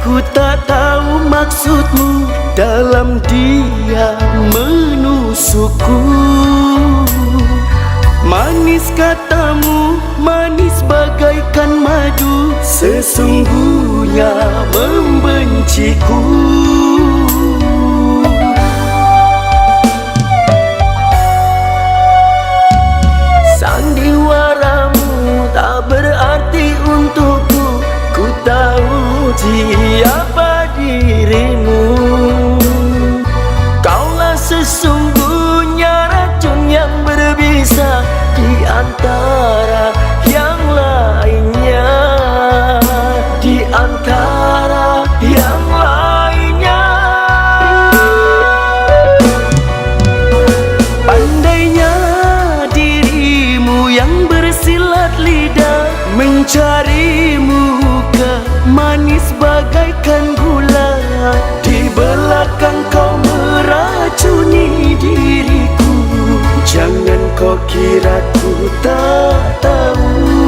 Ku tak tahu maksudmu dalam dia menusukku. Manis katamu, manis bagaikan madu, sesungguhnya membenciku. Sandiwaramu tak berarti untukku. Ku tahu siapa dirimu. Kaulah sesungguhnya racun yang berbisa di antara yang lainnya, di antara yang lainnya. Pandainya dirimu yang bersilat lidah, mencari muka manis bagaikan gula. Di belakang kau meracuni diriku. Jangan kau kira ku tak tahu.